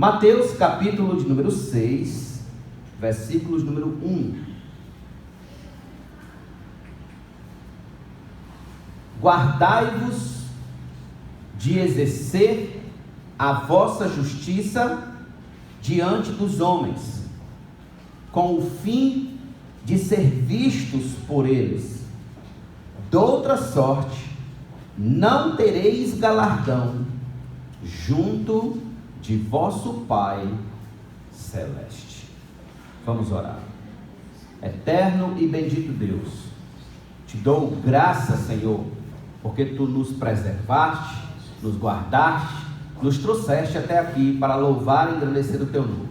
Mateus capítulo de número 6, versículos número 1. Guardai-vos de exercer a vossa justiça diante dos homens, com o fim de ser vistos por eles. Doutra sorte, não tereis galardão junto de vosso Pai Celeste. Vamos orar. Eterno e bendito Deus, te dou graças, Senhor, porque Tu nos preservaste, nos guardaste, nos trouxeste até aqui para louvar e engrandecer o Teu nome,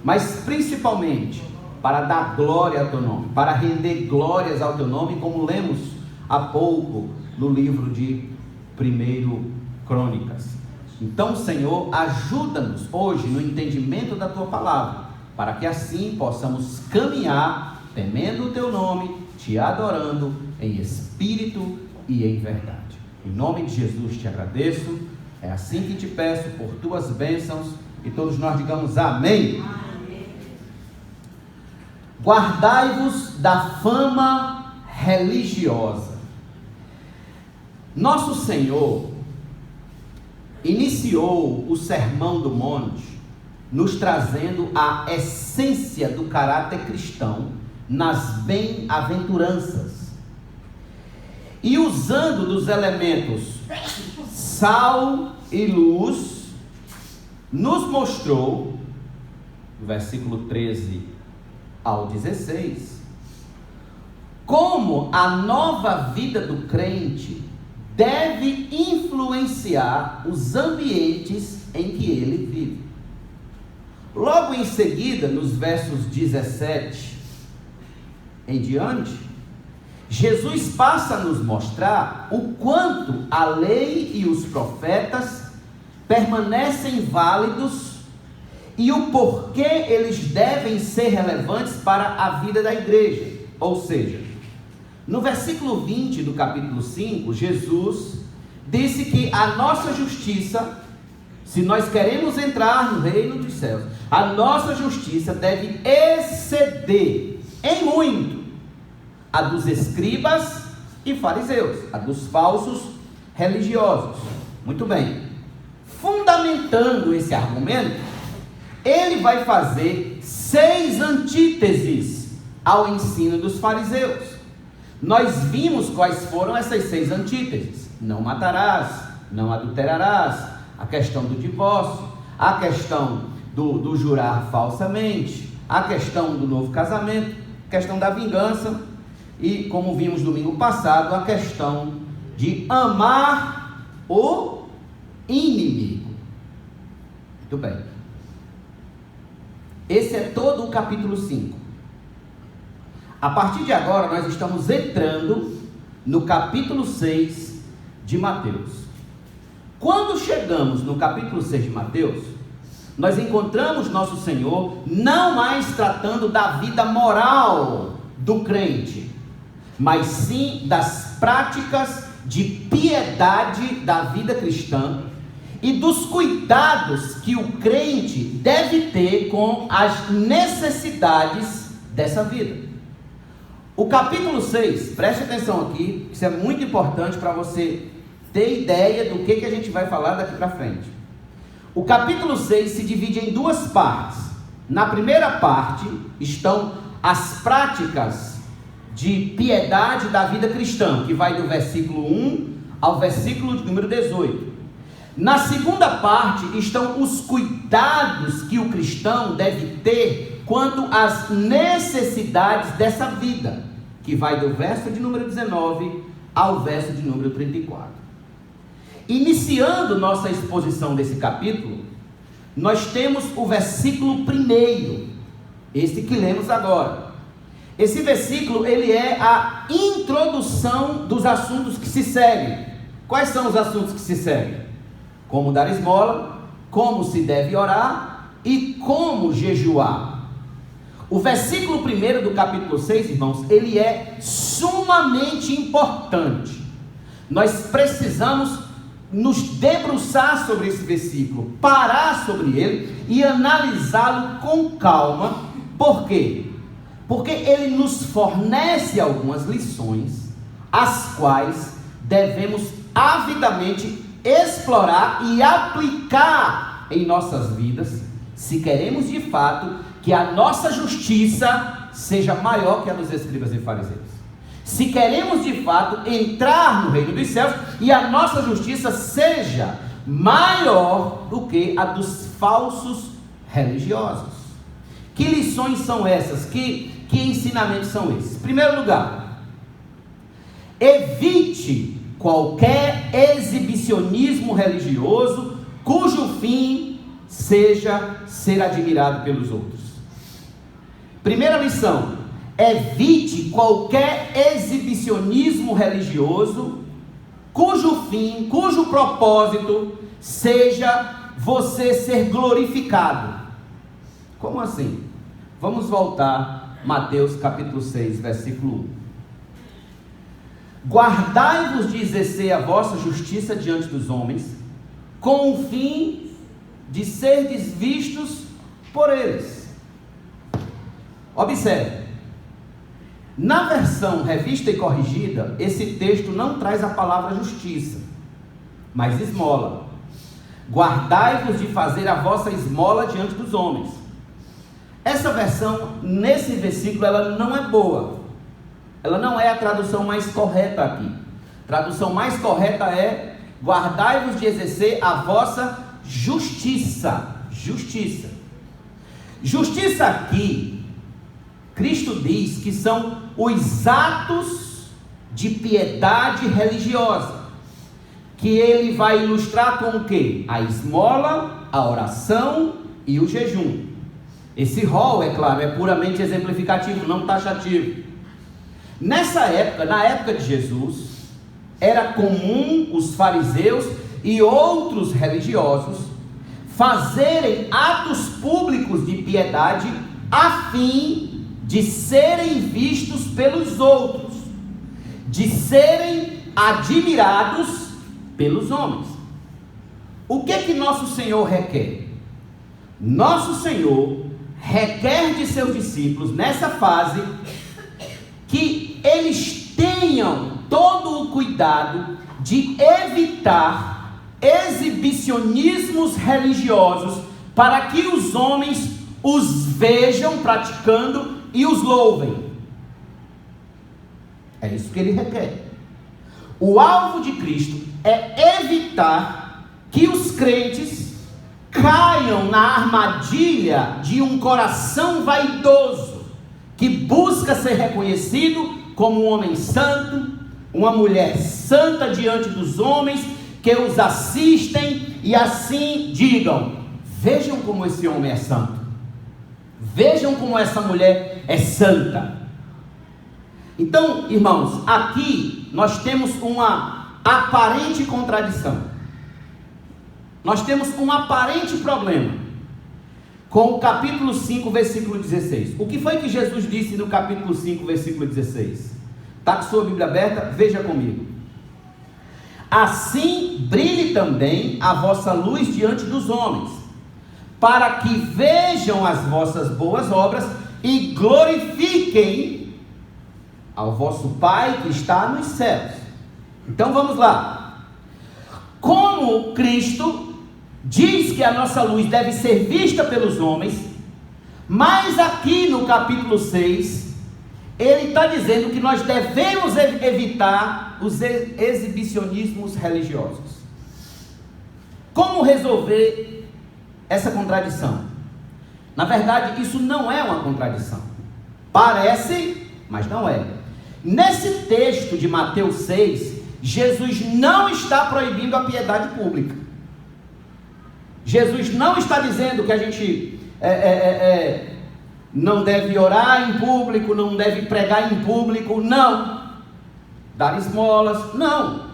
mas principalmente para dar glória ao Teu nome, para render glórias ao Teu nome, como lemos há pouco no livro de 1 Crônicas. Então, Senhor, ajuda-nos hoje no entendimento da Tua palavra, para que assim possamos caminhar temendo o Teu nome, Te adorando em espírito e em verdade. Em nome de Jesus te agradeço, é assim que te peço por Tuas bênçãos, e todos nós digamos amém. Amém. Guardai-vos da fama religiosa. Nosso Senhor iniciou o Sermão do Monte nos trazendo a essência do caráter cristão nas bem-aventuranças e usando dos elementos sal e luz, nos mostrou, no versículo 13 ao 16, como a nova vida do crente deve influenciar os ambientes em que ele vive. Logo em seguida, nos versos 17 em diante, Jesus passa a nos mostrar o quanto a lei e os profetas permanecem válidos e o porquê eles devem ser relevantes para a vida da igreja. Ou seja, no versículo 20 do capítulo 5, Jesus disse que a nossa justiça, se nós queremos entrar no reino dos céus, a nossa justiça deve exceder em muito a dos escribas e fariseus, a dos falsos religiosos. Muito bem. Fundamentando esse argumento, ele vai fazer 6 antíteses ao ensino dos fariseus. Nós vimos quais foram essas 6 antíteses: não matarás, não adulterarás, a questão do divórcio, a questão do jurar falsamente, a questão do novo casamento, a questão da vingança e, como vimos domingo passado, a questão de amar o inimigo. Muito bem. Esse é todo o capítulo 5. A partir de agora, nós estamos entrando no capítulo 6 de Mateus. Quando chegamos no capítulo 6 de Mateus, nós encontramos nosso Senhor não mais tratando da vida moral do crente, mas sim das práticas de piedade da vida cristã e dos cuidados que o crente deve ter com as necessidades dessa vida. O capítulo 6, preste atenção aqui, isso é muito importante para você ter ideia do que a gente vai falar daqui para frente. O capítulo 6 se divide em 2 partes. Na primeira parte estão as práticas de piedade da vida cristã, que vai do versículo 1 ao versículo de número 18. Na segunda parte estão os cuidados que o cristão deve ter quanto às necessidades dessa vida, que vai do verso de número 19 ao verso de número 34. Iniciando nossa exposição desse capítulo, nós temos o versículo 1, esse que lemos agora. Esse versículo, ele é a introdução dos assuntos que se seguem. Quais são os assuntos que se seguem? Como dar esmola, como se deve orar e como jejuar. O versículo 1 do capítulo 6, irmãos, ele é sumamente importante. Nós precisamos nos debruçar sobre esse versículo, parar sobre ele e analisá-lo com calma. Por quê? Porque ele nos fornece algumas lições, as quais devemos avidamente explorar e aplicar em nossas vidas, se queremos de fato que a nossa justiça seja maior que a dos escribas e fariseus. Se queremos de fato entrar no reino dos céus e a nossa justiça seja maior do que a dos falsos religiosos. Que lições são essas? Que ensinamentos são esses? Em primeiro lugar, evite qualquer exibicionismo religioso cujo fim seja ser admirado pelos outros. Primeira lição: evite qualquer exibicionismo religioso cujo fim, cujo propósito seja você ser glorificado. Como assim? Vamos voltar a Mateus capítulo 6, versículo 1. Guardai-vos de exercer a vossa justiça diante dos homens, com o fim de serdes vistos por eles. Observe, na versão revista e corrigida, esse texto não traz a palavra justiça, mas esmola. Guardai-vos de fazer a vossa esmola diante dos homens. Essa versão, nesse versículo, ela não é boa. Ela não é a tradução mais correta aqui. A tradução mais correta é: guardai-vos de exercer a vossa justiça. Justiça. Justiça aqui, Cristo diz que são os atos de piedade religiosa, que ele vai ilustrar com o quê? A esmola, a oração e o jejum. Esse rol, é claro, é puramente exemplificativo, não taxativo. Nessa época, na época de Jesus, era comum os fariseus e outros religiosos fazerem atos públicos de piedade a fim de serem vistos pelos outros, de serem admirados pelos homens. O que nosso Senhor requer? Nosso Senhor requer de seus discípulos, nessa fase, que eles tenham todo o cuidado de evitar exibicionismos religiosos, para que os homens os vejam praticando e os louvem. É isso que ele requer. O alvo de Cristo é evitar que os crentes caiam na armadilha de um coração vaidoso, que busca ser reconhecido como um homem santo, uma mulher santa diante dos homens, que os assistem e assim digam: vejam como esse homem é santo, vejam como essa mulher é santa. Então, irmãos, aqui nós temos uma aparente contradição. Nós temos um aparente problema com o capítulo 5, versículo 16. O que foi que Jesus disse no capítulo 5, versículo 16? Está com sua Bíblia aberta? Veja comigo. Assim brilhe também a vossa luz diante dos homens, para que vejam as vossas boas obras e glorifiquem ao vosso Pai que está nos céus. Então vamos lá. Como Cristo diz que a nossa luz deve ser vista pelos homens, mas aqui no capítulo 6, ele está dizendo que nós devemos evitar os exibicionismos religiosos. Como resolver essa contradição? Na verdade, isso não é uma contradição. Parece, mas não é. Nesse texto de Mateus 6, Jesus não está proibindo a piedade pública. Jesus não está dizendo que a gente não deve orar em público, não deve pregar em público, não. Dar esmolas, não.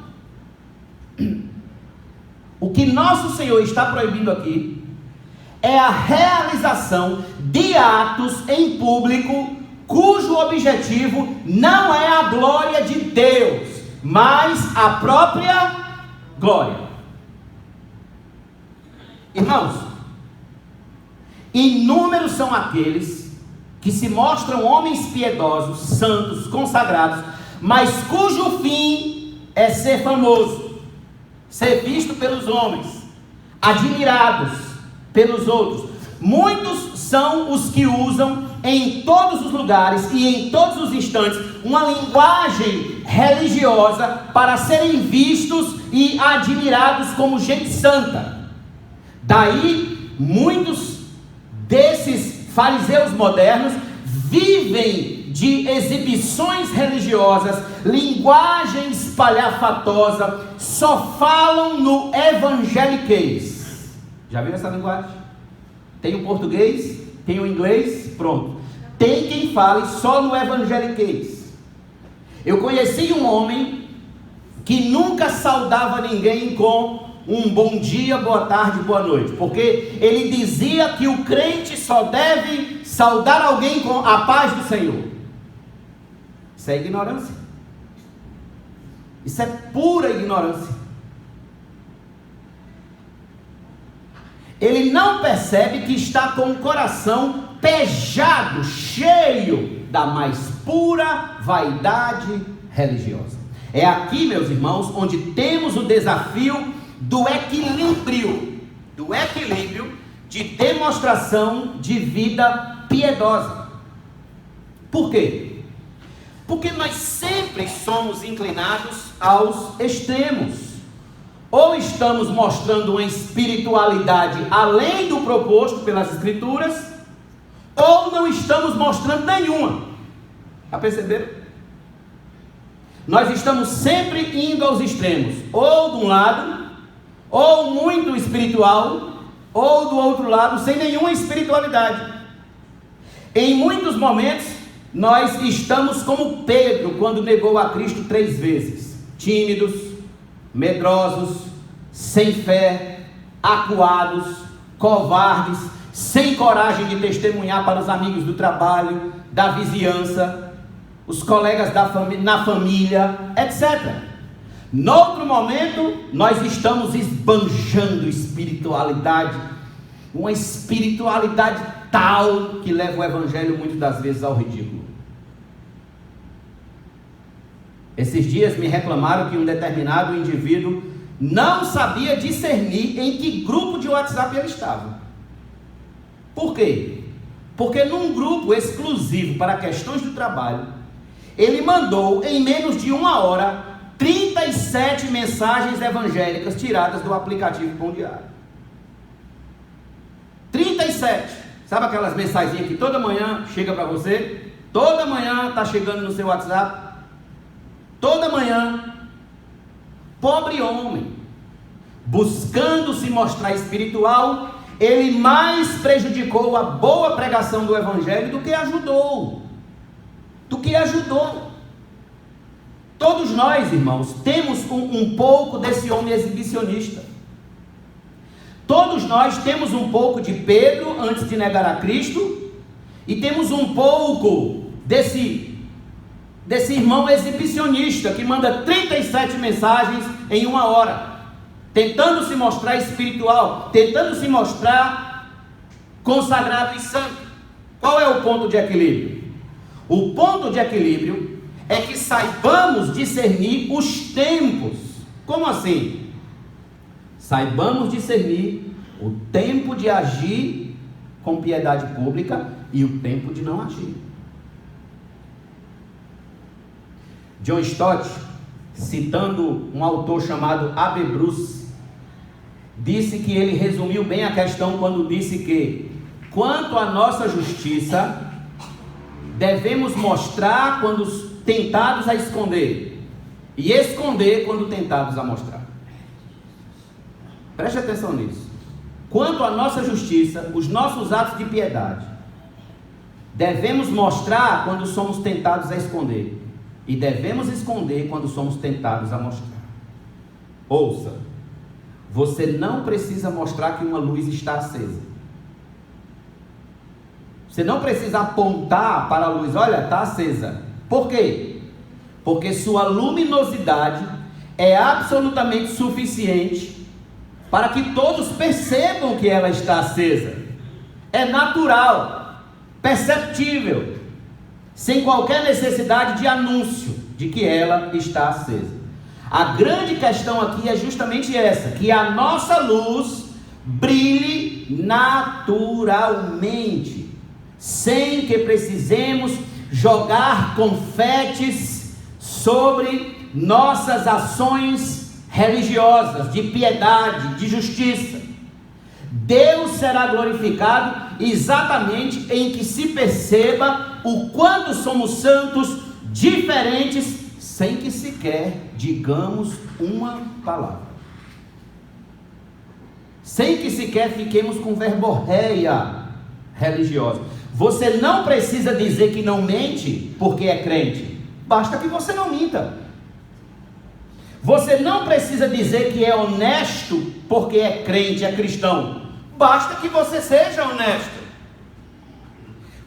O que nosso Senhor está proibindo aqui é a realização de atos em público, cujo objetivo não é a glória de Deus, mas a própria glória. Irmãos, inúmeros são aqueles que se mostram homens piedosos, santos, consagrados, mas cujo fim é ser famoso, ser visto pelos homens, admirados pelos outros. Muitos são os que usam em todos os lugares e em todos os instantes uma linguagem religiosa para serem vistos e admirados como gente santa. Daí, muitos desses fariseus modernos vivem de exibições religiosas, linguagem espalhafatosa, só falam no evangeliquez. Já viu essa linguagem? Tem o português, tem o inglês, pronto. Tem quem fale só no evangeliquez. Eu conheci um homem que nunca saudava ninguém com um bom dia, boa tarde, boa noite, porque ele dizia que o crente só deve saudar alguém com a paz do Senhor. Isso é ignorância. Isso é pura ignorância. Ele não percebe que está com o coração pejado, cheio da mais pura vaidade religiosa. É aqui, meus irmãos, onde temos o desafio do equilíbrio de demonstração de vida piedosa. Por quê? Porque nós sempre somos inclinados aos extremos. Ou estamos mostrando uma espiritualidade além do proposto pelas Escrituras, ou não estamos mostrando nenhuma. Já perceberam? Nós estamos sempre indo aos extremos, ou de um lado, ou muito espiritual, ou do outro lado, sem nenhuma espiritualidade. Em muitos momentos, nós estamos como Pedro, quando negou a Cristo 3 vezes, tímidos, medrosos, sem fé, acuados, covardes, sem coragem de testemunhar para os amigos do trabalho, da vizinhança, os colegas na família, etc. Noutro momento, nós estamos esbanjando espiritualidade, uma espiritualidade tal que leva o evangelho muitas das vezes ao ridículo. Esses dias me reclamaram que um determinado indivíduo não sabia discernir em que grupo de WhatsApp ele estava. Por quê? Porque num grupo exclusivo para questões do trabalho, ele mandou em menos de 1 hora 37 mensagens evangélicas tiradas do aplicativo Pão Diário. 37. Sabe aquelas mensagens que toda manhã chega para você? Toda manhã está chegando no seu WhatsApp. Toda manhã. Pobre homem, buscando se mostrar espiritual, ele mais prejudicou a boa pregação do evangelho do que ajudou. Todos nós, irmãos, temos um pouco desse homem exibicionista. Todos nós temos um pouco de Pedro antes de negar a Cristo, e temos um pouco desse irmão exibicionista que manda 37 mensagens em 1 hora, tentando se mostrar espiritual, tentando se mostrar consagrado e santo. Qual é o ponto de equilíbrio? O ponto de equilíbrio é que saibamos discernir os tempos. Como assim? Saibamos discernir o tempo de agir com piedade pública e o tempo de não agir. John Stott, citando um autor chamado A.B. Bruce, disse que ele resumiu bem a questão quando disse que, quanto à nossa justiça, devemos mostrar quando tentados a esconder, e esconder quando tentados a mostrar. Preste atenção nisso. Quanto à nossa justiça, os nossos atos de piedade, devemos mostrar quando somos tentados a esconder, e devemos esconder quando somos tentados a mostrar. Ouça, você não precisa mostrar que uma luz está acesa. Você não precisa apontar para a luz, olha, está acesa. Por quê? Porque sua luminosidade é absolutamente suficiente para que todos percebam que ela está acesa. É natural, perceptível, sem qualquer necessidade de anúncio de que ela está acesa. A grande questão aqui é justamente essa, que a nossa luz brilhe naturalmente, sem que precisemos jogar confetes sobre nossas ações religiosas, de piedade, de justiça. Deus será glorificado exatamente em que se perceba o quanto somos santos, diferentes, sem que sequer digamos uma palavra, sem que sequer fiquemos com verborreia religiosa. Você não precisa dizer que não mente porque é crente, basta que você não minta. Você não precisa dizer que é honesto porque é crente, é cristão, basta que você seja honesto.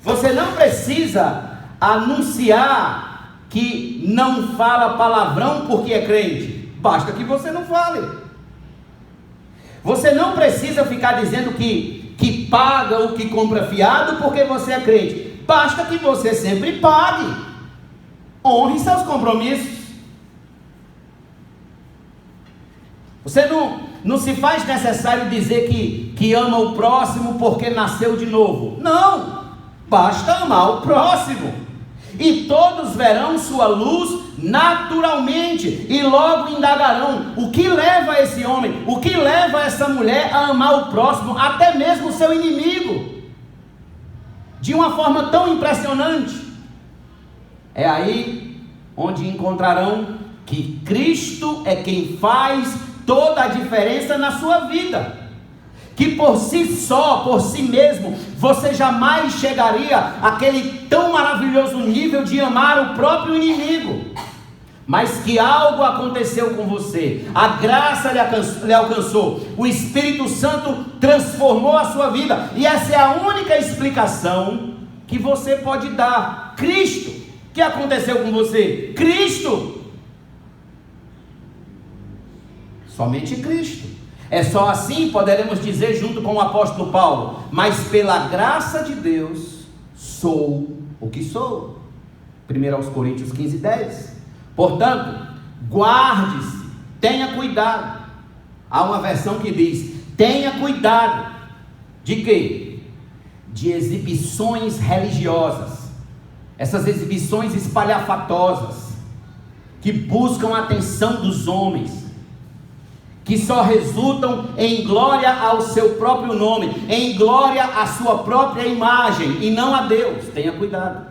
Você não precisa anunciar que não fala palavrão porque é crente, basta que você não fale. Você não precisa ficar dizendo que paga o que compra fiado porque você é crente, basta que você sempre pague. Honre seus compromissos. Você não se faz necessário dizer que ama o próximo porque nasceu de novo. Não, basta amar o próximo, e todos verão sua luz naturalmente, e logo indagarão: o que leva esse homem, o que leva essa mulher a amar o próximo, até mesmo o seu inimigo, de uma forma tão impressionante? É aí onde encontrarão que Cristo é quem faz toda a diferença na sua vida, que por si só, por si mesmo, você jamais chegaria àquele tão maravilhoso nível de amar o próprio inimigo, mas que algo aconteceu com você, a graça lhe alcançou, o Espírito Santo transformou a sua vida, e essa é a única explicação que você pode dar. Cristo. O que aconteceu com você? Cristo. Somente Cristo. É só assim poderemos dizer junto com o apóstolo Paulo: mas pela graça de Deus sou o que sou. 1 Coríntios 15:10. Portanto, guarde-se, tenha cuidado. Há uma versão que diz: tenha cuidado de quê? De exibições religiosas, essas exibições espalhafatosas, que buscam a atenção dos homens, que só resultam em glória ao seu próprio nome, em glória à sua própria imagem, e não a Deus. Tenha cuidado.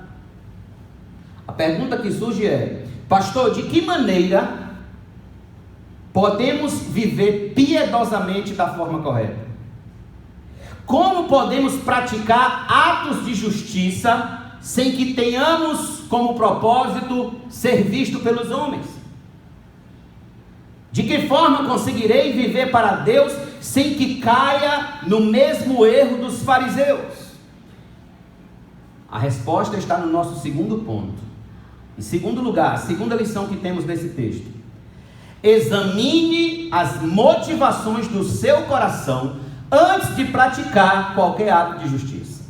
A pergunta que surge é: pastor, de que maneira podemos viver piedosamente da forma correta? Como podemos praticar atos de justiça sem que tenhamos como propósito ser visto pelos homens? De que forma conseguirei viver para Deus sem que caia no mesmo erro dos fariseus? A resposta está no nosso segundo ponto. Em segundo lugar, a segunda lição que temos nesse texto: examine as motivações do seu coração antes de praticar qualquer ato de justiça.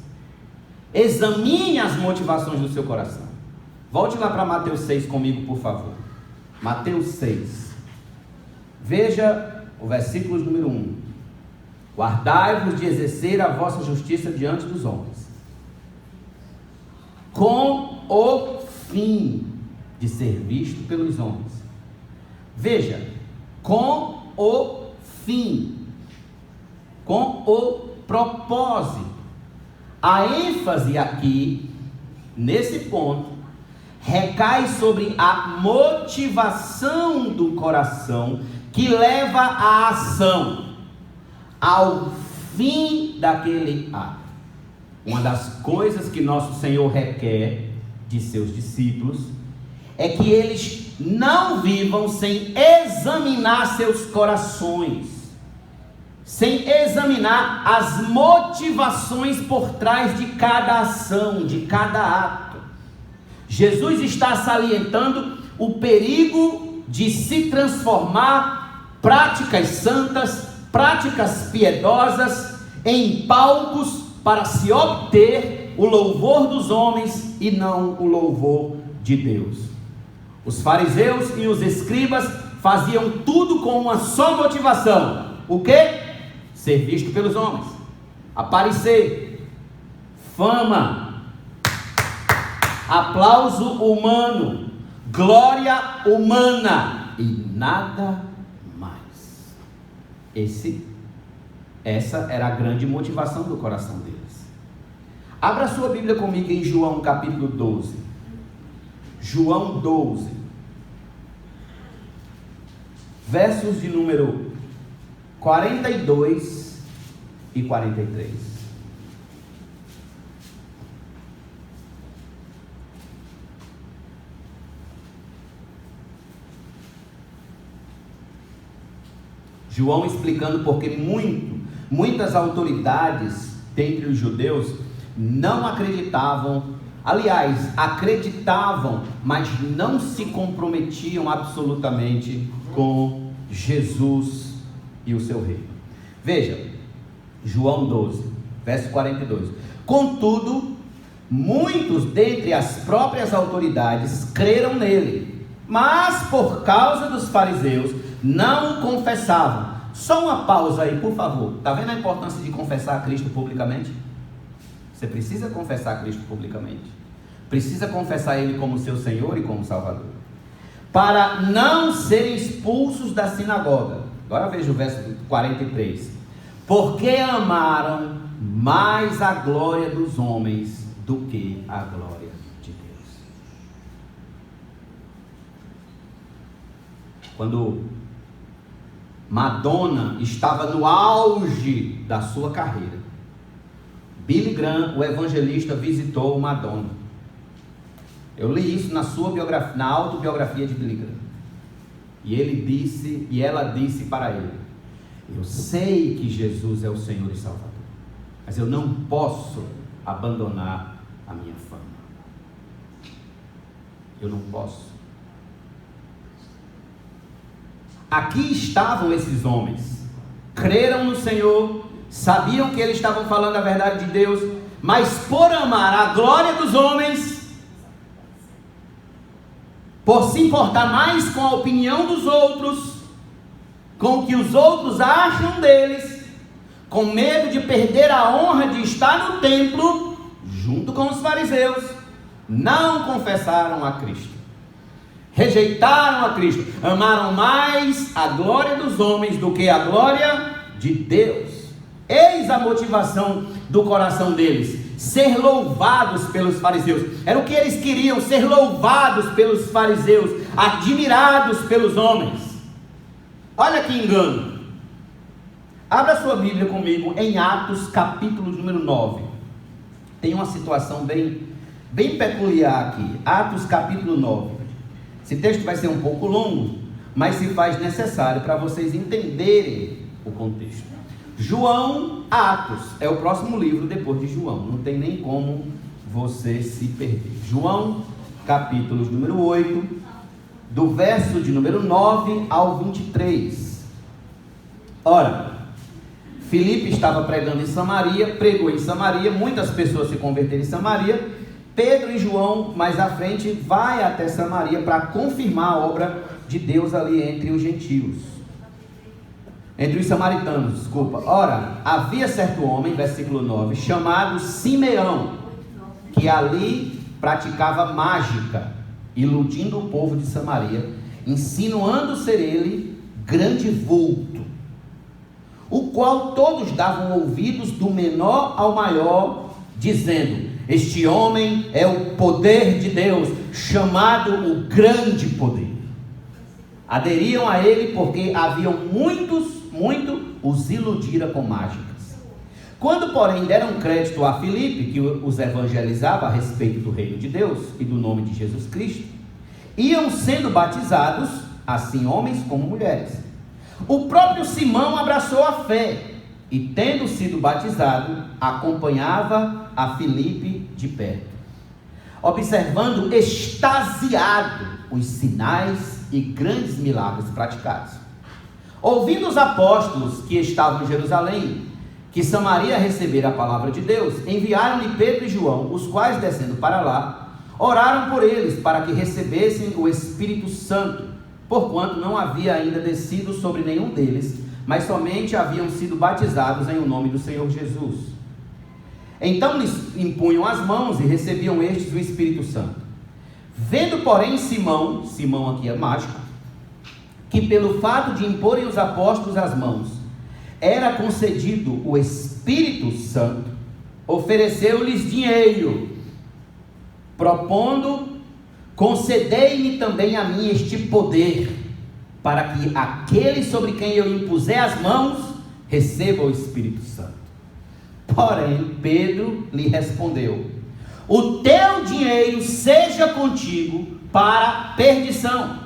Examine as motivações do seu coração. Volte lá para Mateus 6 comigo, por favor. Mateus 6. Veja o versículo número 1. Guardai-vos de exercer a vossa justiça diante dos homens, com o fim de ser visto pelos homens. Veja, com o fim, com o propósito. A ênfase aqui, nesse ponto, recai sobre a motivação do coração, que leva à ação, ao fim daquele ato. Uma das coisas que nosso Senhor requer de seus discípulos é que eles não vivam sem examinar seus corações, sem examinar as motivações por trás de cada ação, de cada ato. Jesus está salientando o perigo de se transformar práticas santas práticas piedosas em palcos para se obter o louvor dos homens e não o louvor de Deus. Os fariseus e os escribas faziam tudo com uma só motivação: o quê? Ser visto pelos homens, aparecer, fama, aplauso humano, glória humana e nada mais. Essa era a grande motivação do coração deles. Abra sua Bíblia comigo em João capítulo 12. João 12, versos de número 42 e 43. João explicando porque muitas autoridades dentre os judeus não acreditavam. Aliás, acreditavam, mas não se comprometiam absolutamente com Jesus e o seu reino. Veja, João 12, verso 42. Contudo, muitos dentre as próprias autoridades creram nele, mas por causa dos fariseus não o confessavam. Só uma pausa aí, por favor. Está vendo a importância de confessar a Cristo publicamente? Você precisa confessar a Cristo publicamente. Precisa confessar Ele como seu Senhor e como Salvador. Para não serem expulsos da sinagoga. Agora veja o verso 43. Porque amaram mais a glória dos homens do que a glória de Deus. Quando Madonna estava no auge da sua carreira, Billy Graham, o evangelista, visitou Madonna. Eu li isso na sua biografia, na autobiografia de Billy Graham. E ela disse para ele: eu sei que Jesus é o Senhor e Salvador, mas eu não posso abandonar a minha fama. Eu não posso. Aqui estavam esses homens, creram no Senhor, sabiam que eles estavam falando a verdade de Deus, mas por amar a glória dos homens, por se importar mais com a opinião dos outros, com o que os outros acham deles, com medo de perder a honra de estar no templo, junto com os fariseus, não confessaram a Cristo, rejeitaram a Cristo, amaram mais a glória dos homens do que a glória de Deus. Eis a motivação do coração deles: ser louvados pelos fariseus. Era o que eles queriam, ser louvados pelos fariseus, admirados pelos homens. Olha que engano. Abra sua Bíblia comigo em Atos capítulo número 9. Tem uma situação bem peculiar aqui. Atos capítulo 9. Esse texto vai ser um pouco longo, mas se faz necessário para vocês entenderem o contexto. João, Atos, é o próximo livro depois de João, não tem nem como você se perder. João, capítulo número 8, do verso de número 9 ao 23. Ora, Filipe estava pregando em Samaria, pregou em Samaria, muitas pessoas se converteram em Samaria. Pedro e João, mais à frente, vai até Samaria para confirmar a obra de Deus ali entre os gentios. Entre os samaritanos, desculpa. Ora, havia certo homem, versículo 9, chamado Simeão, que ali praticava mágica, iludindo o povo de Samaria, insinuando ser ele grande vulto, o qual todos davam ouvidos do menor ao maior, dizendo: este homem é o poder de Deus, chamado o grande poder. Aderiam a ele porque haviam muito os iludira com mágicas. Quando, porém, deram crédito a Filipe, que os evangelizava a respeito do reino de Deus e do nome de Jesus Cristo, iam sendo batizados, assim homens como mulheres. O próprio Simão abraçou a fé e, tendo sido batizado, acompanhava a Filipe de perto, observando extasiado os sinais e grandes milagres praticados. Ouvindo os apóstolos que estavam em Jerusalém, que Samaria recebera a palavra de Deus, enviaram-lhe Pedro e João, os quais, descendo para lá, oraram por eles, para que recebessem o Espírito Santo, porquanto não havia ainda descido sobre nenhum deles, mas somente haviam sido batizados em o nome do Senhor Jesus. Então lhes impunham as mãos e recebiam estes o Espírito Santo. Vendo, porém, Simão aqui é mágico, que pelo fato de imporem os apóstolos as mãos, era concedido o Espírito Santo, ofereceu-lhes dinheiro, propondo: concedei-me também a mim este poder, para que aquele sobre quem eu impuser as mãos, receba o Espírito Santo. Porém, Pedro lhe respondeu: o teu dinheiro seja contigo para perdição,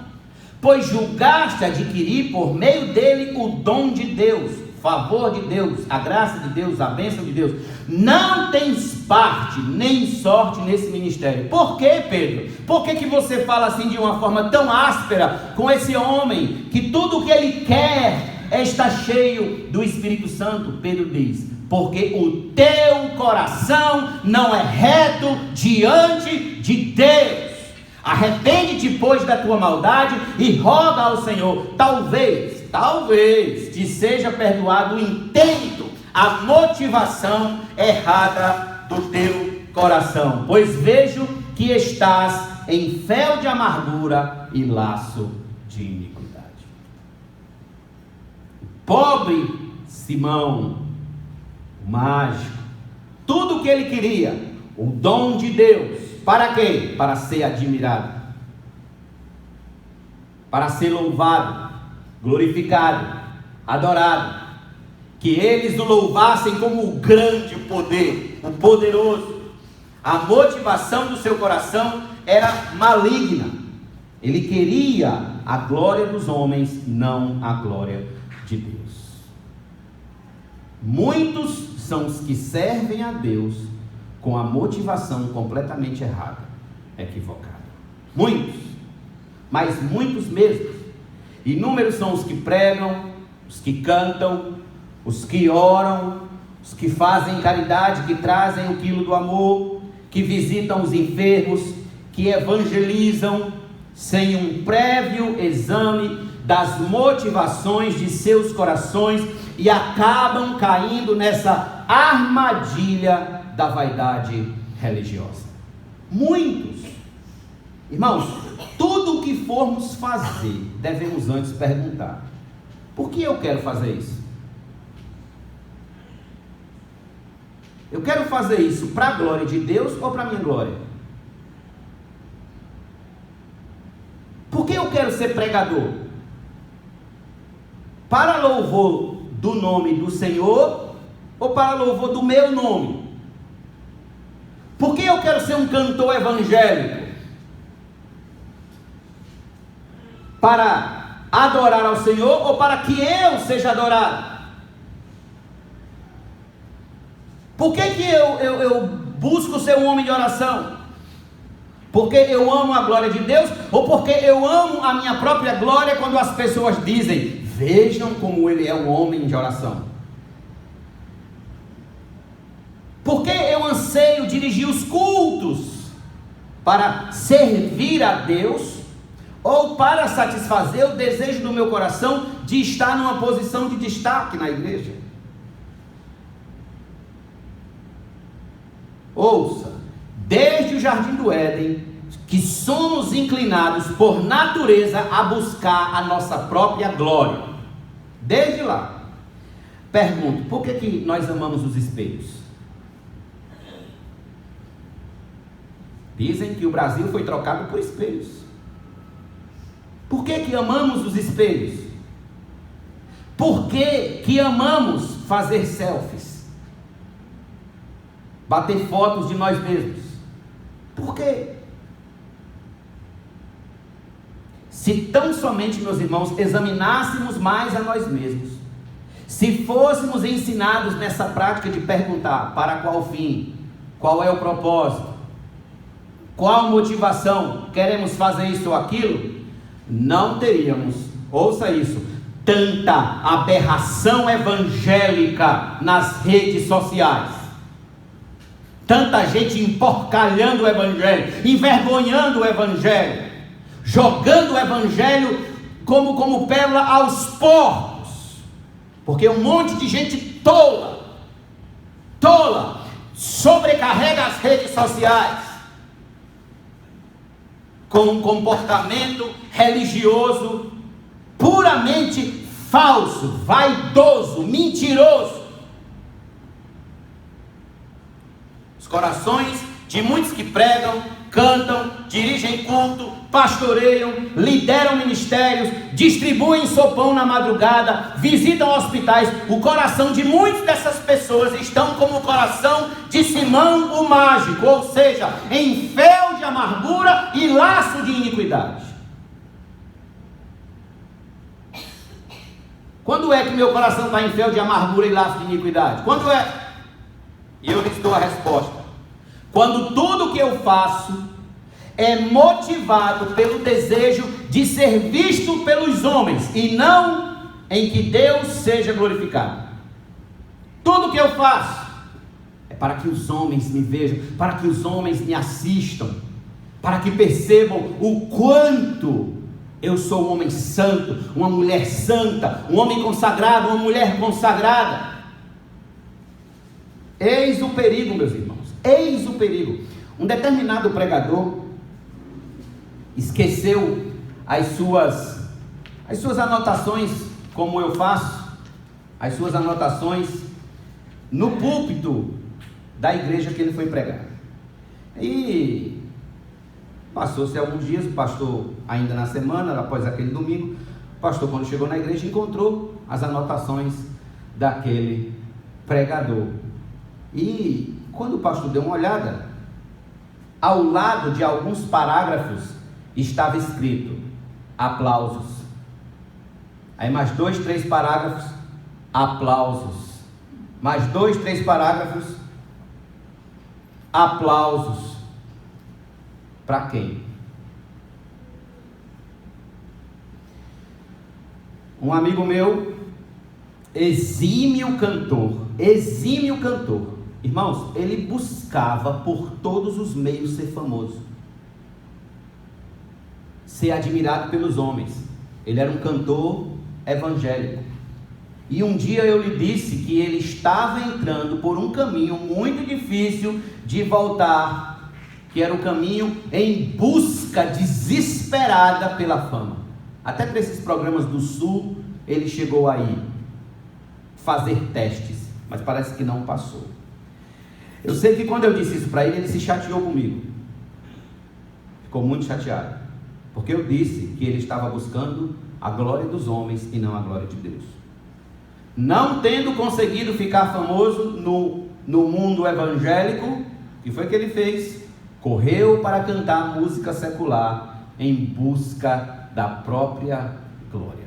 pois julgaste adquirir por meio dele o dom de Deus, o favor de Deus, a graça de Deus, a bênção de Deus. Não tens parte nem sorte nesse ministério. Por que, Pedro? Por que você fala assim de uma forma tão áspera com esse homem, que tudo o que ele quer é estar cheio do Espírito Santo? Pedro diz: porque o teu coração não é reto diante de Deus. Arrepende-te, pois, da tua maldade e roga ao Senhor. Talvez te seja perdoado o intento, a motivação errada do teu coração, pois vejo que estás em fel de amargura e laço de iniquidade. Pobre Simão, o mágico, tudo o que ele queria, o dom de Deus, para quê? Para ser admirado, para ser louvado, glorificado, adorado, que eles o louvassem como o grande poder, o poderoso. A motivação do seu coração era maligna. Ele queria a glória dos homens, não a glória de Deus. Muitos são os que servem a Deus com a motivação completamente errada, equivocada. Muitos, mas muitos mesmo. Inúmeros são os que pregam, os que cantam, os que oram, os que fazem caridade, que trazem o quilo do amor, que visitam os enfermos, que evangelizam, sem um prévio exame das motivações de seus corações, e acabam caindo nessa armadilha da vaidade religiosa. Muitos. Irmãos, tudo o que formos fazer, devemos antes perguntar: por que eu quero fazer isso? Eu quero fazer isso para a glória de Deus ou para a minha glória? Por que eu quero ser pregador? Para louvor do nome do Senhor ou para louvor do meu nome? Por que eu quero ser um cantor evangélico? Para adorar ao Senhor ou para que eu seja adorado? Por que eu busco ser um homem de oração? Porque eu amo a glória de Deus ou porque eu amo a minha própria glória quando as pessoas dizem: vejam como ele é um homem de oração? Porque eu anseio dirigir os cultos para servir a Deus ou para satisfazer o desejo do meu coração de estar numa posição de destaque na igreja? Ouça, desde o Jardim do Éden, que somos inclinados por natureza a buscar a nossa própria glória. Desde lá. Pergunto, por que nós amamos os espelhos? Dizem que o Brasil foi trocado por espelhos. Por que amamos os espelhos? Por que amamos fazer selfies? Bater fotos de nós mesmos? Por quê? Se tão somente, meus irmãos, examinássemos mais a nós mesmos, se fôssemos ensinados nessa prática de perguntar: para qual fim? Qual é o propósito? Qual motivação? Queremos fazer isso ou aquilo? Não teríamos, ouça isso, tanta aberração evangélica nas redes sociais, tanta gente emporcalhando o evangelho, envergonhando o evangelho, jogando o evangelho como pérola aos porcos, porque um monte de gente tola, sobrecarrega as redes sociais com um comportamento religioso puramente falso, vaidoso, mentiroso. Os corações de muitos que pregam, cantam, dirigem culto, pastoreiam, lideram ministérios, distribuem sopão na madrugada, visitam hospitais. O coração de muitas dessas pessoas estão como o coração de Simão o mágico, ou seja, em fel de amargura e laço de iniquidade. Quando é que meu coração está em fel de amargura e laço de iniquidade? Quando é? E eu lhes dou a resposta: quando tudo que eu faço é motivado pelo desejo de ser visto pelos homens, e não em que Deus seja glorificado. Tudo que eu faço é para que os homens me vejam, para que os homens me assistam, para que percebam o quanto eu sou um homem santo, uma mulher santa, um homem consagrado, uma mulher consagrada. Eis o perigo, meus irmãos, eis o perigo. Um determinado pregador esqueceu as suas anotações, como eu faço, as suas anotações no púlpito da igreja que ele foi pregar. E passou-se alguns dias, o pastor, ainda na semana, após aquele domingo, o pastor, quando chegou na igreja, encontrou as anotações daquele pregador. E quando o pastor deu uma olhada, ao lado de alguns parágrafos estava escrito: aplausos. Aí mais 2, 3 parágrafos, aplausos. Mais 2, 3 parágrafos, aplausos. Para quem? Um amigo meu, exímio cantor, irmãos, ele buscava por todos os meios ser famoso, ser admirado pelos homens. Ele era um cantor evangélico, e um dia eu lhe disse que ele estava entrando por um caminho muito difícil de voltar, que era o caminho em busca desesperada pela fama. Até para esses programas do Sul ele chegou aí fazer testes, mas parece que não passou. Eu sei que quando eu disse isso para ele, ele se chateou comigo, ficou muito chateado, porque eu disse que ele estava buscando a glória dos homens e não a glória de Deus. Não tendo conseguido ficar famoso no mundo evangélico, o que foi que ele fez? Correu para cantar música secular em busca da própria glória.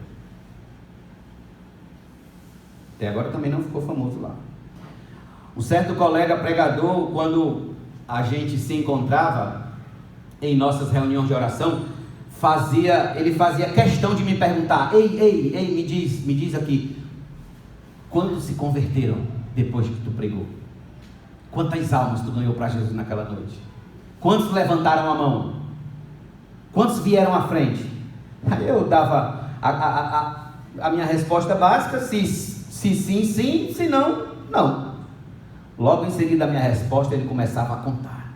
Até agora também não ficou famoso lá. Um certo colega pregador, quando a gente se encontrava em nossas reuniões de oração, ele fazia questão de me perguntar: ei, me diz aqui, quantos se converteram depois que tu pregou? Quantas almas tu ganhou para Jesus naquela noite? Quantos levantaram a mão? Quantos vieram à frente? Aí eu dava a minha resposta básica: se sim, sim, se não, não. Logo em seguida a minha resposta, ele começava a contar.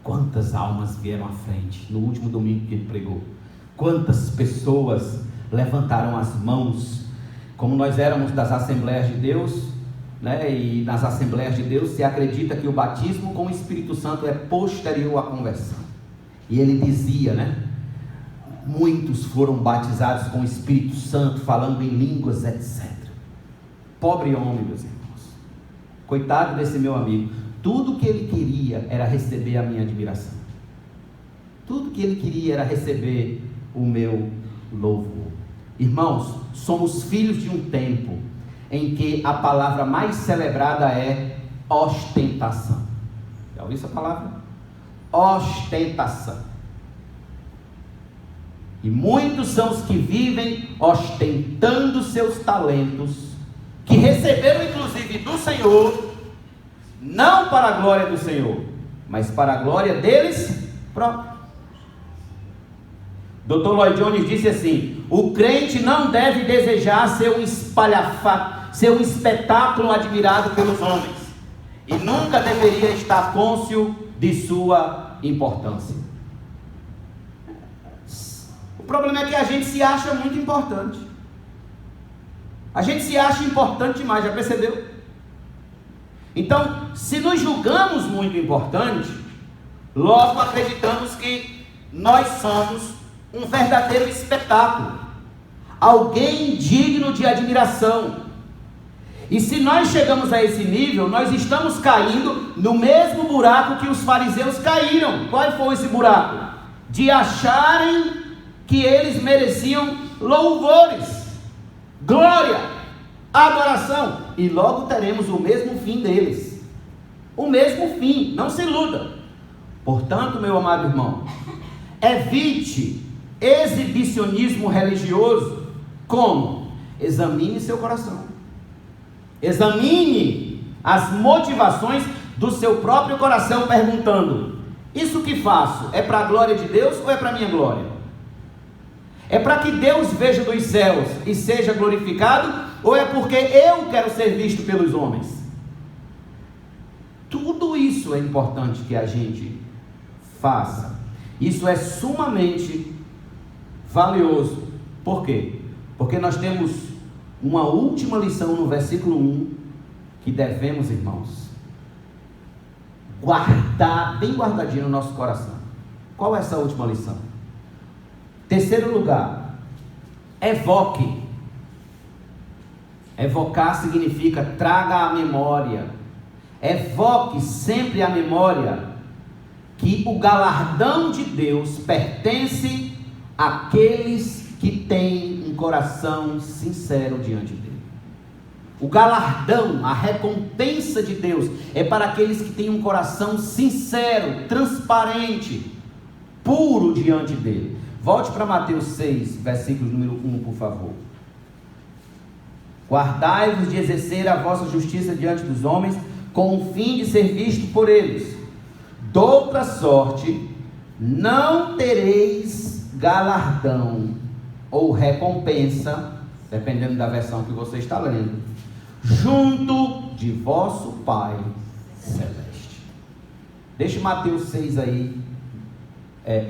Quantas almas vieram à frente no último domingo que ele pregou? Quantas pessoas levantaram as mãos? Como nós éramos das Assembleias de Deus, né? E nas Assembleias de Deus se acredita que o batismo com o Espírito Santo é posterior à conversão. E ele dizia, né? Muitos foram batizados com o Espírito Santo, falando em línguas, etc. Pobre homem, meus irmãos. Coitado desse meu amigo. Tudo que ele queria era receber a minha admiração. Tudo que ele queria era receber o meu louvor. Irmãos, somos filhos de um tempo em que a palavra mais celebrada é ostentação. Já ouviu essa palavra? Ostentação. E muitos são os que vivem ostentando seus talentos, que receberam inclusive do Senhor, não para a glória do Senhor, mas para a glória deles próprios. Dr. Lloyd Jones disse assim: o crente não deve desejar ser um espalhafato, ser um espetáculo admirado pelos homens, e nunca deveria estar cônscio de sua importância. O problema é que a gente se acha muito importante. A gente se acha importante demais, já percebeu? Então, se nos julgamos muito importantes, logo acreditamos que nós somos um verdadeiro espetáculo, alguém digno de admiração. E se nós chegamos a esse nível, nós estamos caindo no mesmo buraco que os fariseus caíram. Qual foi esse buraco? De acharem que eles mereciam louvores, glória, adoração, e logo teremos o mesmo fim deles, o mesmo fim, não se iluda. Portanto, meu amado irmão, evite exibicionismo religioso. Como? Examine seu coração, examine as motivações do seu próprio coração, perguntando: isso que faço é para a glória de Deus ou é para a minha glória? É para que Deus veja dos céus e seja glorificado, ou é porque eu quero ser visto pelos homens? Tudo isso é importante que a gente faça. Isso é sumamente valioso. Por quê? Porque nós temos uma última lição no versículo 1 que devemos, irmãos, guardar bem guardadinho no nosso coração. Qual é essa última lição? Terceiro lugar, evoque. Evocar significa traga à memória. Evoque sempre à memória que o galardão de Deus pertence àqueles que têm um coração sincero diante dele. O galardão, a recompensa de Deus é para aqueles que têm um coração sincero, transparente, puro diante dele. Volte para Mateus 6, versículo número 1, por favor. Guardai-vos de exercer a vossa justiça diante dos homens, com o fim de ser visto por eles. Doutra sorte, não tereis galardão ou recompensa, dependendo da versão que você está lendo, junto de vosso Pai Celeste. Deixe Mateus 6 aí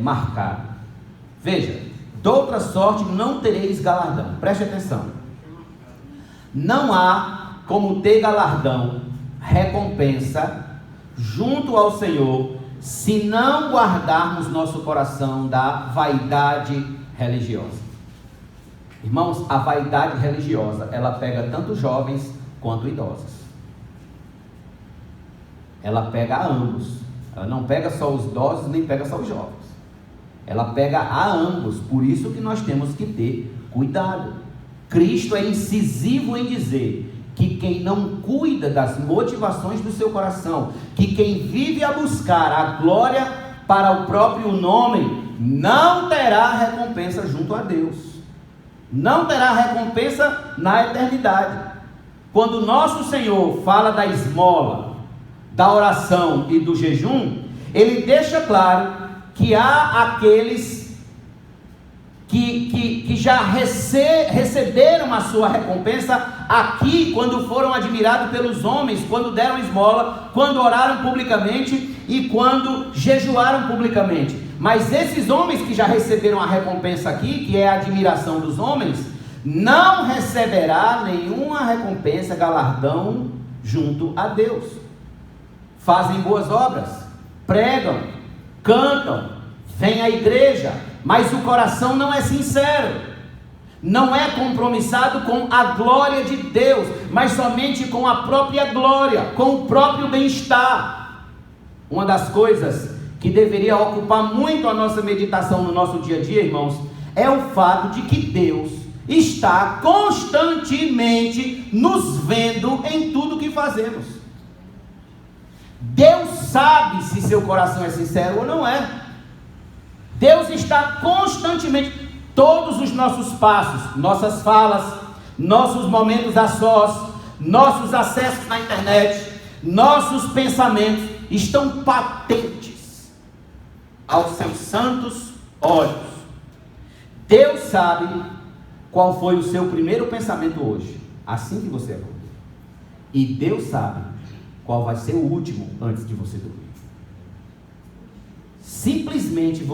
marcado. Veja, doutra sorte não tereis galardão. Preste atenção. Não há como ter galardão, recompensa, junto ao Senhor, se não guardarmos nosso coração da vaidade religiosa. Irmãos, a vaidade religiosa, ela pega tanto jovens quanto idosos. Ela pega a ambos. Ela não pega só os idosos, nem pega só os jovens. Ela pega a ambos, por isso que nós temos que ter cuidado. Cristo é incisivo em dizer que quem não cuida das motivações do seu coração, que quem vive a buscar a glória para o próprio nome, não terá recompensa junto a Deus, não terá recompensa na eternidade. Quando nosso Senhor fala da esmola, da oração e do jejum, Ele deixa claro que há aqueles que já receberam a sua recompensa aqui, quando foram admirados pelos homens, quando deram esmola, quando oraram publicamente e quando jejuaram publicamente. Mas esses homens que já receberam a recompensa aqui, que é a admiração dos homens, não receberá nenhuma recompensa, galardão junto a Deus. Fazem boas obras, pregam, cantam, vêm à igreja, mas o coração não é sincero, não é compromissado com a glória de Deus, mas somente com a própria glória, com o próprio bem-estar. Uma das coisas que deveria ocupar muito a nossa meditação no nosso dia a dia, irmãos, é o fato de que Deus está constantemente nos vendo em tudo que fazemos. Deus sabe se seu coração é sincero ou não é. Deus está constantemente. todos os nossos passos, nossas falas, nossos momentos a sós, nossos acessos na internet, nossos pensamentos estão patentes aos seus santos olhos. Deus sabe qual foi o seu primeiro pensamento hoje, assim que você acordou. E Deus sabe qual vai ser o último antes de você dormir. Simplesmente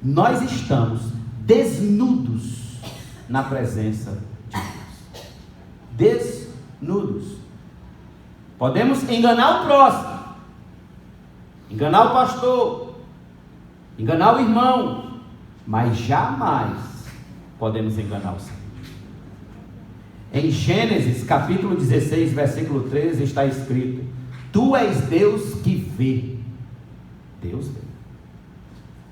nós estamos desnudos na presença de Deus. Desnudos. Podemos enganar o próximo, enganar o pastor, enganar o irmão, mas jamais podemos enganar o Senhor. Em Gênesis capítulo 16, versículo 13 está escrito: Tu és Deus que vê. Deus vê.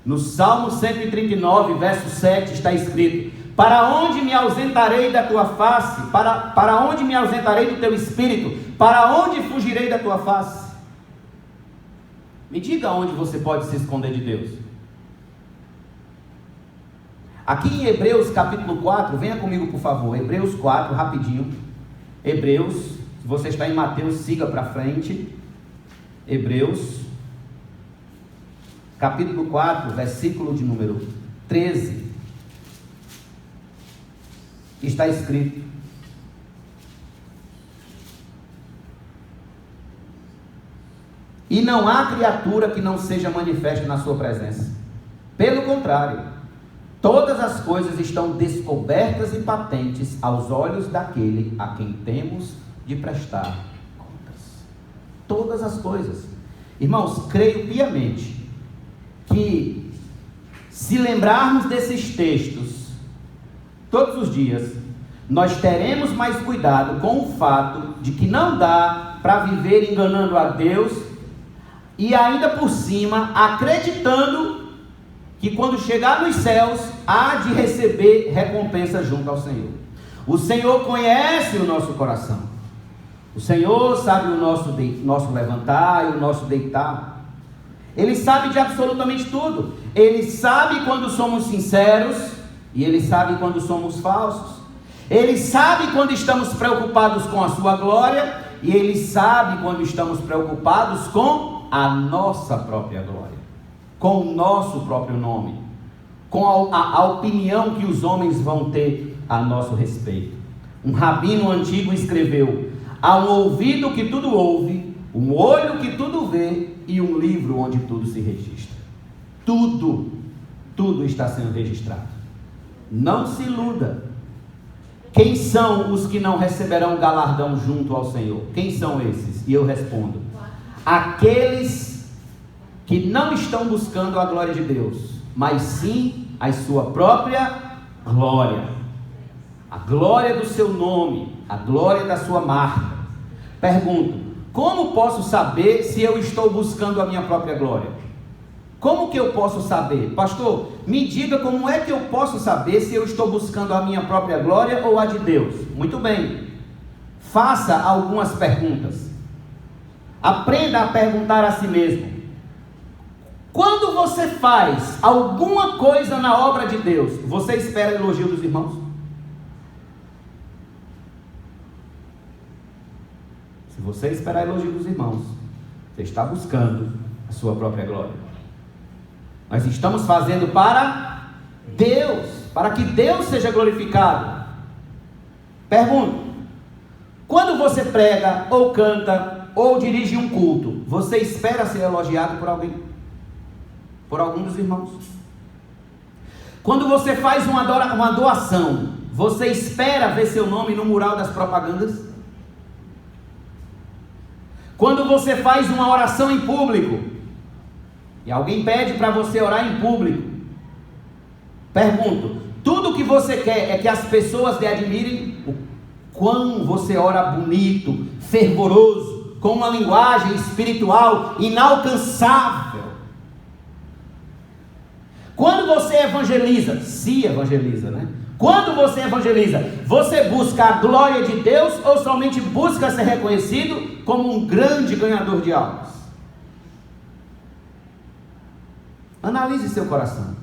No Salmo 139, verso 7 está escrito: Para onde me ausentarei da tua face? Para onde me ausentarei do teu espírito? Para onde fugirei da tua face? Me diga onde você pode se esconder de Deus. Aqui em Hebreus capítulo 4, venha comigo por favor, Hebreus 4, rapidinho. Hebreus, se você está em Mateus, siga para frente. Hebreus, capítulo 4, versículo de número 13. Está escrito: E não há criatura que não seja manifesta na sua presença. Pelo contrário, todas as coisas estão descobertas e patentes aos olhos daquele a quem temos de prestar contas. Todas as coisas. Irmãos, creio piamente que, se lembrarmos desses textos todos os dias, nós teremos mais cuidado com o fato de que não dá para viver enganando a Deus e ainda por cima acreditando que quando chegar nos céus há de receber recompensa junto ao Senhor. O Senhor conhece o nosso coração. O Senhor sabe o nosso levantar e o nosso deitar. Ele sabe de absolutamente tudo. Ele sabe quando somos sinceros e Ele sabe quando somos falsos. Ele sabe quando estamos preocupados com a sua glória e Ele sabe quando estamos preocupados com a nossa própria glória, com o nosso próprio nome, com a opinião que os homens vão ter a nosso respeito. Um rabino antigo escreveu: há um ouvido que tudo ouve, um olho que tudo vê e um livro onde tudo se registra. Tudo está sendo registrado. Não se iluda. Quem são os que não receberão galardão junto ao Senhor? Quem são esses? E eu respondo: aqueles que não estão buscando a glória de Deus, mas sim a sua própria glória, a glória do seu nome, a glória da sua marca. Pergunto: como posso saber se eu estou buscando a minha própria glória? Como que eu posso saber? Pastor, me diga como é que eu posso saber se eu estou buscando a minha própria glória ou a de Deus? Muito bem, faça algumas perguntas. Aprenda a perguntar a si mesmo. Quando você faz alguma coisa na obra de Deus, você espera elogio dos irmãos? Se você esperar elogio dos irmãos, você está buscando a sua própria glória. Nós estamos fazendo para Deus, para que Deus seja glorificado. Pergunto: quando você prega, ou canta, ou dirige um culto, você espera ser elogiado por alguém? Por algum dos irmãos? Quando você faz uma doação, você espera ver seu nome no mural das propagandas? Quando você faz uma oração em público, e alguém pede para você orar em público, pergunto: tudo que você quer é que as pessoas lhe admirem o quão você ora bonito, fervoroso, com uma linguagem espiritual inalcançável? Quando você evangeliza, se evangeliza, né? Quando você evangeliza, você busca a glória de Deus ou somente busca ser reconhecido como um grande ganhador de almas? Analise seu coração.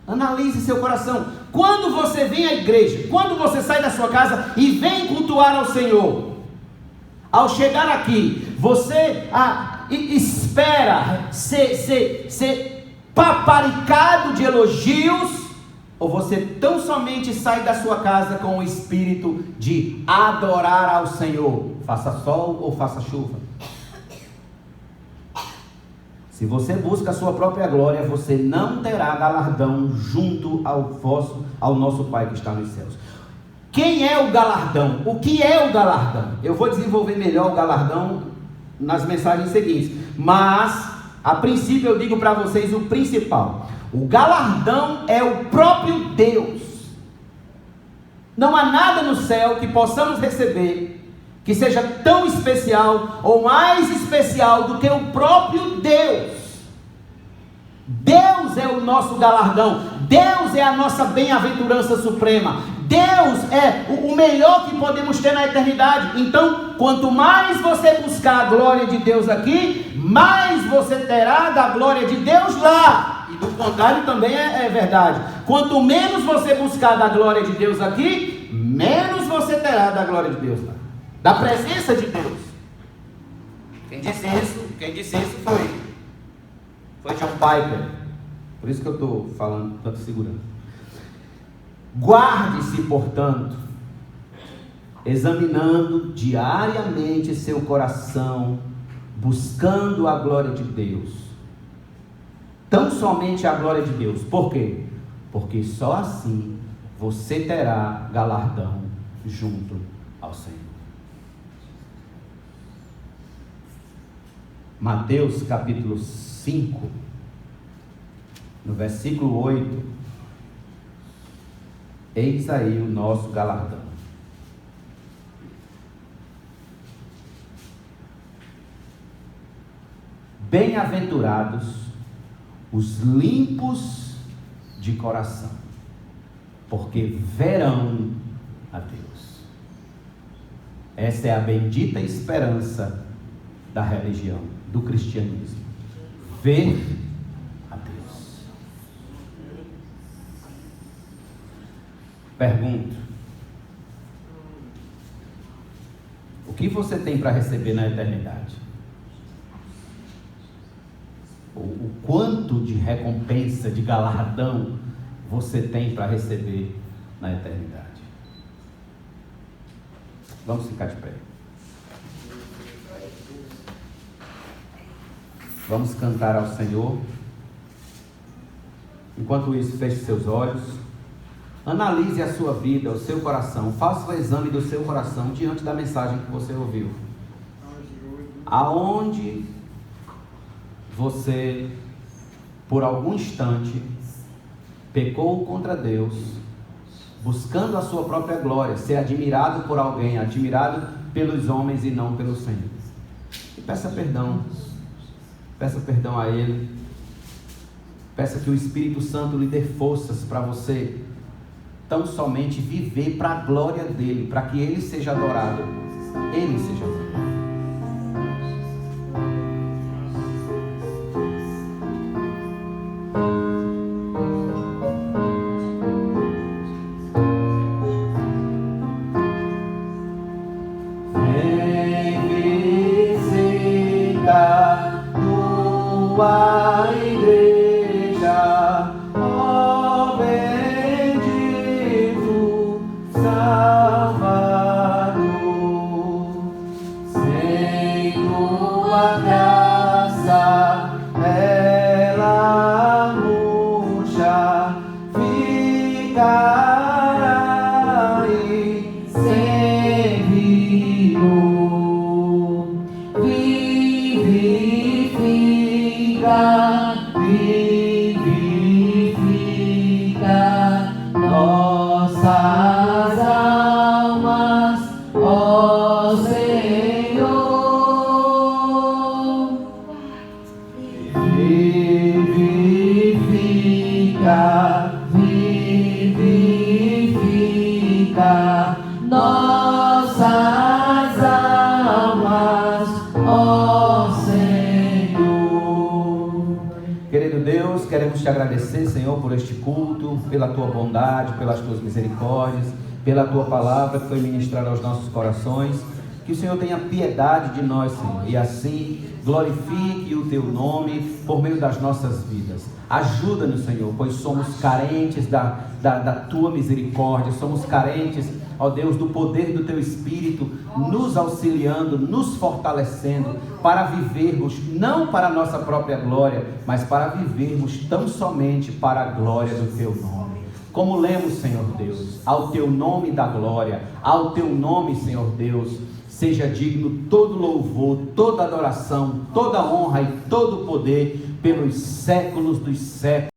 Analise seu coração. Quando você vem à igreja, quando você sai da sua casa e vem cultuar ao Senhor, ao chegar aqui, você espera ser paparicado de elogios, ou você tão somente sai da sua casa com o espírito de adorar ao Senhor, faça sol ou faça chuva? Se você busca a sua própria glória, você não terá galardão junto ao nosso Pai que está nos céus. Quem é o galardão? O que é o galardão? Eu vou desenvolver melhor o galardão nas mensagens seguintes, mas a princípio eu digo para vocês o principal. O galardão é o próprio Deus. Não há nada no céu que possamos receber que seja tão especial ou mais especial do que o próprio Deus. Deus é o nosso galardão. Deus é a nossa bem-aventurança suprema. Deus é o melhor que podemos ter na eternidade. Então, quanto mais você buscar a glória de Deus aqui, mais você terá da glória de Deus lá. E do contrário também é verdade. Quanto menos você buscar da glória de Deus aqui, menos você terá da glória de Deus lá, da presença de Deus. Quem disse isso foi John Piper. Por isso que eu estou falando tanto segurança. Guarde-se, portanto, examinando diariamente seu coração, buscando a glória de Deus. Tão somente a glória de Deus. Por quê? Porque só assim você terá galardão junto ao Senhor. Mateus capítulo 5, no versículo 8, eis aí o nosso galardão. Bem-aventurados os limpos de coração, porque verão a Deus. Essa é a bendita esperança da religião, do cristianismo. Ver a Deus. Pergunto: o que você tem para receber na eternidade? O quanto de recompensa, de galardão você tem para receber na eternidade? Vamos ficar de pé. Vamos cantar ao Senhor. Enquanto isso, feche seus olhos. Analise a sua vida, o seu coração. Faça o exame do seu coração diante da mensagem que você ouviu. Aonde você, por algum instante, pecou contra Deus, buscando a sua própria glória, ser admirado por alguém, admirado pelos homens e não pelo Senhor. E peça perdão a Ele, peça que o Espírito Santo lhe dê forças para você tão somente viver para a glória dEle, para que Ele seja adorado, Ele seja adorado. queremos te agradecer, Senhor, por este culto, pela tua bondade, pelas tuas misericórdias, pela tua palavra que foi ministrada aos nossos corações. Que o Senhor tenha piedade de nós, Senhor, e assim glorifique o teu nome por meio das nossas vidas. Ajuda-nos, Senhor, pois somos carentes da tua misericórdia, somos carentes, ó Deus, do poder do teu Espírito, nos auxiliando, nos fortalecendo, para vivermos, não para a nossa própria glória, mas para vivermos tão somente para a glória do teu nome. Como lemos, Senhor Deus, ao teu nome da glória, ao teu nome, Senhor Deus, seja digno todo louvor, toda adoração, toda honra e todo poder pelos séculos dos séculos.